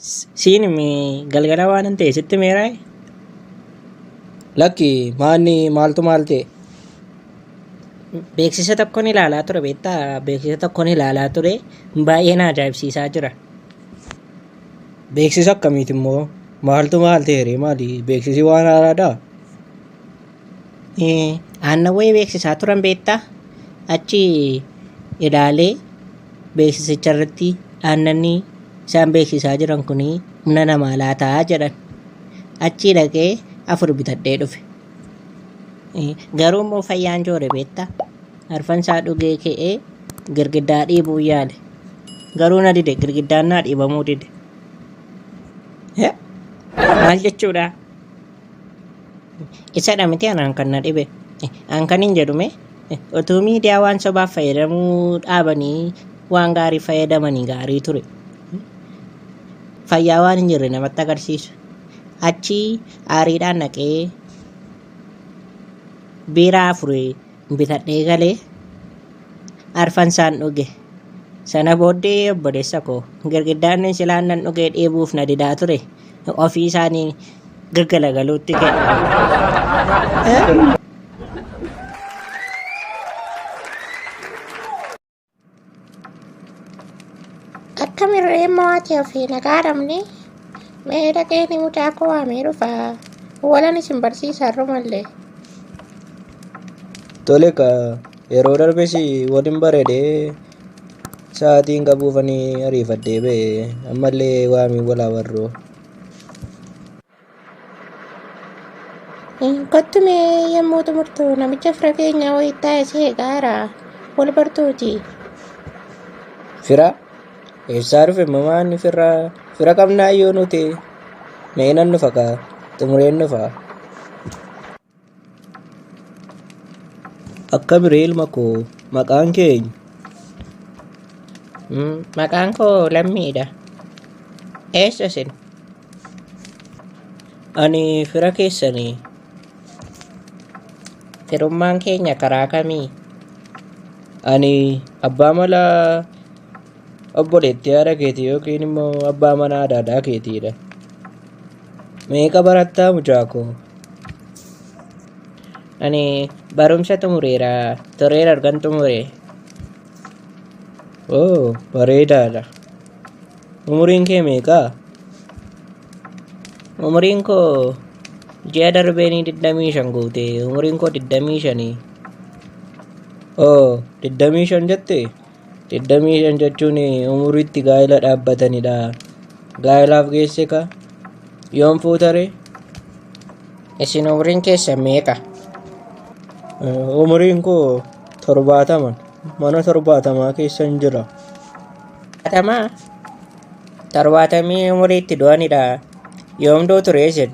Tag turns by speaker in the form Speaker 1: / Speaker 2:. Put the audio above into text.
Speaker 1: Siin galgala waan ta'e sitti meeraa'e?
Speaker 2: Lakki maaltu maal ta'e?
Speaker 1: Beeksisa tokkoon ilaalaa ture beektaa? Beeksisa tokkoon ilaalaa ture baay'ee na ajaa'ibsiisaa jira.
Speaker 2: Beeksisa akkamiiti immoo? Maaltu maal ta'e maali? Beeksisi waan haaraadhaa?
Speaker 1: Aannan wayii beeksisaa turan beektaa? Achi ilaalee beeksisicha irratti aannanni isaan beeksisaa jiran kun humna namaa laataa jedhan. Achi dhaqee 4 bitadhee dhufe. Garuu immoo fayyaan joore beektaa? Arfansaa dhugee ka'ee girgiddaa dhiibuu yaale. Garuu na dide, girgiddaan naa dhiibamuu dide. Maal jechuudha? Isadha miti anaan kan na dhibe. An kan hin jedhume utuu miidiyaa waan sobaaf fayyadamuu dhaabanii waan gaarii fayyadamanii gaarii ture. Fayyaa waan hin jirre namatti agarsiisu. Achi aariidhaan naqee biiraa 4 bitadhee galee arfansaan dhuge. Sana booddee obboleessa koo girgiddaan silaan nan dhugee dheebuuf na didaa ture. Ofii isaanii galgala galuutti ka'e.
Speaker 3: Akkamirree mo'atee ofii nagaadhamne mee dhaqee ni mucaa koo waamee dhufa walan isin barsiisaa rumallee.
Speaker 2: Tole ka yeroo darbes waliin bareedee sa'aatiin qabuufanii ariifadhee ba'e ammallee waamii walaa warroo.
Speaker 3: Kottumee yommuu xumurtu namicha fira keenya wayittaa isee gaara wal bartuuti.
Speaker 2: Fira? Eessaa dhufe mamaan fira qabnaa yoo nuti mee nan dhufa kaa xumureen dhufa. Akka biree ilma koo maqaan keenya?
Speaker 1: Maqaan koo Lammiidha. Eessa isin?
Speaker 2: Ani fira keessanii.
Speaker 1: Firummaan keenya karaa kamii?
Speaker 2: Ani abbaa malaa obboleettii haadha keetii yookiin immoo abbaa manaa haadhaa keetiidha. Meeqa barattaa mucaa koo?
Speaker 1: Ani barumsa xumureera. Toreera argan xumure.
Speaker 2: Oo, bareedaadha. Umuriin kee meeqaa?
Speaker 1: Umuriin koo ji'a darbeenii 25 guute. Umuriin koo 25.
Speaker 2: Oo, 25 jettee? 25 jechuun umuriitti gaa'ela dhaabbatanidha. Gaa'elaaf geesse ka? Yoom fuutare?
Speaker 1: Isin umuriin keessan meeqa?
Speaker 2: Umuriin koo 70. Mana 70 keessan jira.
Speaker 1: 70 umuriitti du'anidha. Yoom duutu ture isin?